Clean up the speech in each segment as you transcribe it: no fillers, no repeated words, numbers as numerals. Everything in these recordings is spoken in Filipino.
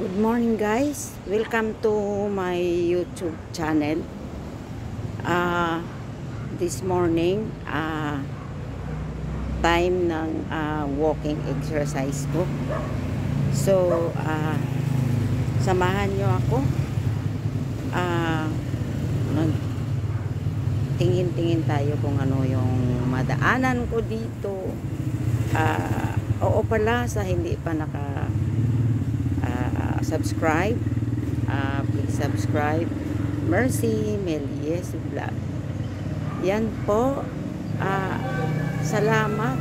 Good morning guys, welcome to my YouTube channel. This morning time ng walking exercise ko. So samahan nyo ako. Tingin-tingin tayo kung ano yung madaanan ko dito. Oo pala, sa hindi pa subscribe, please subscribe. Mercy Melies Vlog. Yan po. Salamat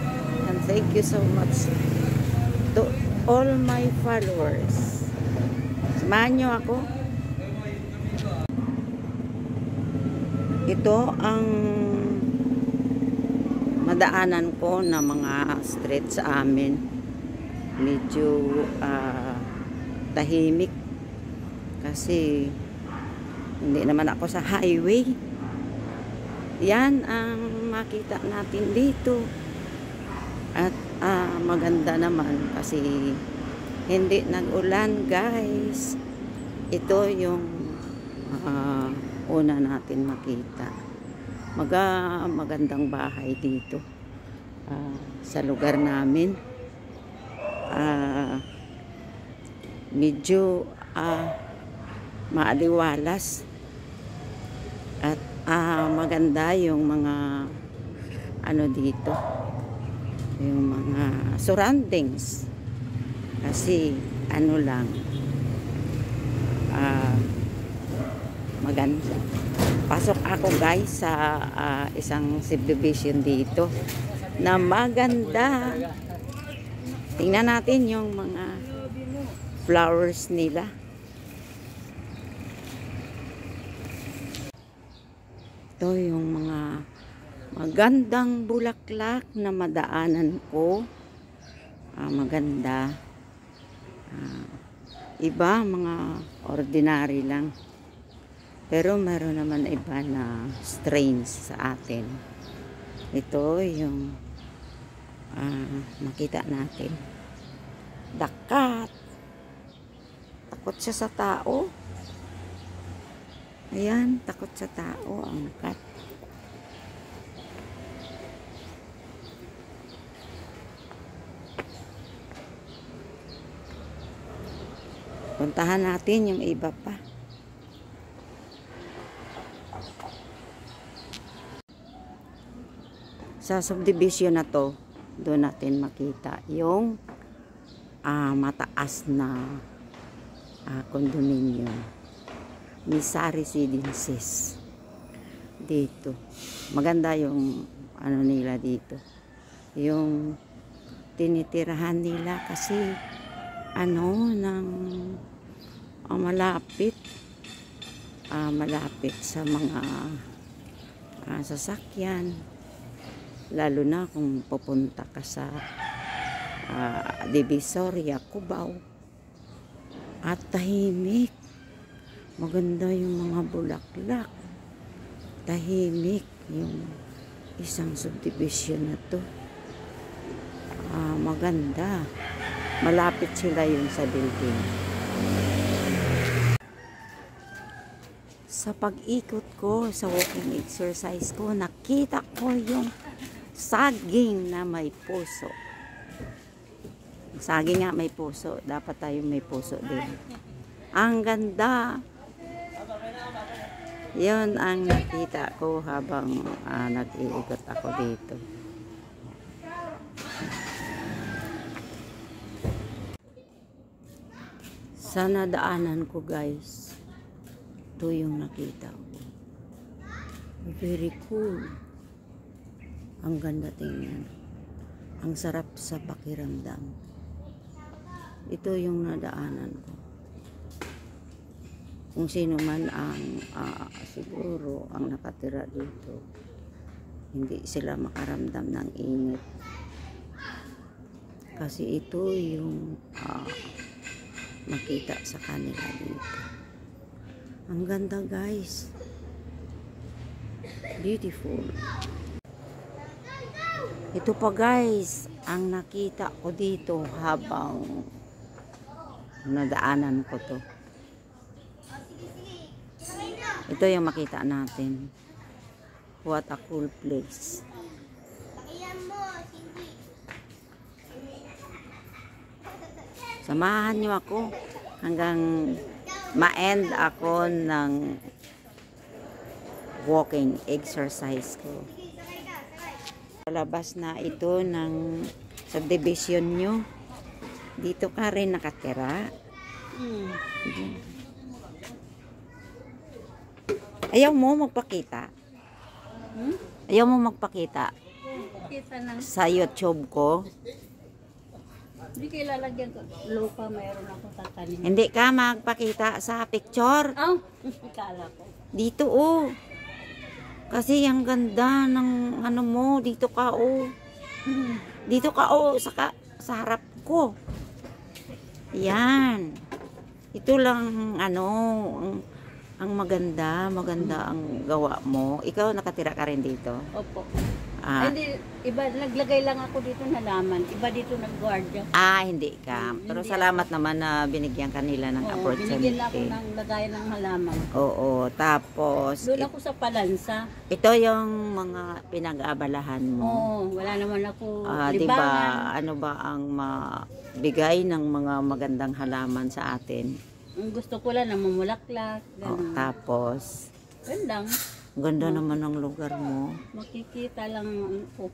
and thank you so much to all my followers. Samahan nyo ako. Ito ang madaanan ko na mga street sa amin. Medyo tahimik kasi hindi naman ako sa highway. Yan ang makita natin dito. At maganda naman kasi hindi nag-ulan guys. Ito yung una natin makita. Magandang bahay dito sa lugar namin. Medyo maaliwalas at maganda yung mga ano dito, yung mga surroundings kasi ano lang maganda. Pasok ako guys sa isang subdivision dito na maganda. Tingnan natin yung mga flowers nila. Ito yung mga magandang bulaklak na madaanan ko. Maganda. Iba mga ordinary lang. Pero meron naman iba na strains sa atin. Ito yung makita natin. Dakat. Takot siya sa tao. Ayan, takot sa tao ang cat. Puntahan natin yung iba pa. Sa subdivision na to, doon natin makita yung mataas na condominium. Misa Residences dito. Maganda yung ano nila dito. Yung tinitirahan nila kasi ano ng malapit sa mga sasakyan, lalo na kung pupunta ka sa Divisoria, Cubao. At tahimik. Maganda yung mga bulaklak. Tahimik yung isang subdivision na to. Maganda. Malapit sila yung sa building. Sa pag-ikot ko, sa walking exercise ko, nakita ko yung saging na may puso. Saging nga may puso. Dapat tayo may puso din. Ang ganda. Yun ang nakita ko habang nag-iikot ako dito. Sa nadaanan ko guys, ito yung nakita ko. Very cool. Ang ganda tingnan. Ang sarap sa pakiramdam. Ito yung nadaanan ko. Kung sino man ang siguro ang nakatira dito, hindi sila makaramdam ng init. Kasi ito yung makita sa kanila dito. Ang ganda guys. Beautiful. Ito pa guys, ang nakita ko dito habang Nadaanan ko to. Ito yung makita natin. What a cool place. Samahan nyo ako hanggang ma-end ako ng walking exercise ko. Labas na ito ng subdivision nyo. Dito ka rin nakatira. Ayaw mo magpakita? Ayaw mo magpakita sa YouTube ko? Hindi kayo lalagyan ko. Lupa, mayroon ako tatanim. Hindi ka magpakita sa picture? Oh, kala ko. Dito oh. Kasi ang ganda ng ano mo. Dito ka oh. Dito ka oh. Sa harap ko. Yan. Ito lang ano. Ang maganda. Maganda ang gawa mo. Ikaw nakatira ka rin dito? Opo. Hindi, iba, naglagay lang ako dito na laman. Iba dito nag-guardia. Hindi ka. Pero salamat naman na binigyan kanila ng opportunity. Binigyan ako ng lagayan ng halaman. Oo, tapos Doon ako sa Palansa. ito yung mga pinag-aabalahan mo. Oo, wala naman ako Diba, libangan. ano ba ang mabigay ng mga magandang halaman sa atin? Ang gusto ko lang na mamulaklak. Tapos, Gandang. ganda naman ng lugar mo. Makikita lang ako.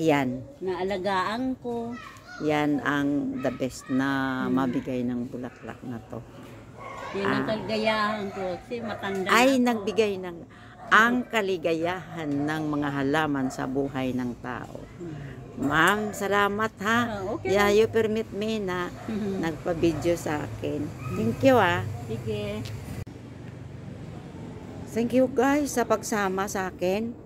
Yan. Naalagaan ko. Yan ang the best na mabigay ng bulaklak na to. Yan ang kaligayahan ko. Kasi matanda Ay, na ako. nagbigay ng ang kaligayahan ng mga halaman sa buhay ng tao. Ma'am, salamat ha. Okay. Yeah, you permit me na nagpa-video sa akin. Thank you Sige. Thank you guys sa pagsama sa akin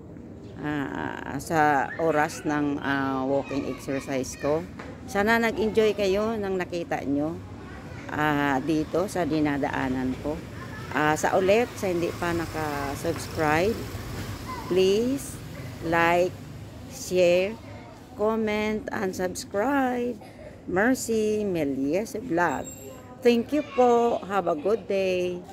sa oras ng walking exercise ko. Sana nag-enjoy kayo nang nakita nyo dito sa dinadaanan ko. Sa ulit, sa hindi pa naka-subscribe, please like, share, comment, and subscribe. Mercy Melies Vlog. Thank you po. Have a good day.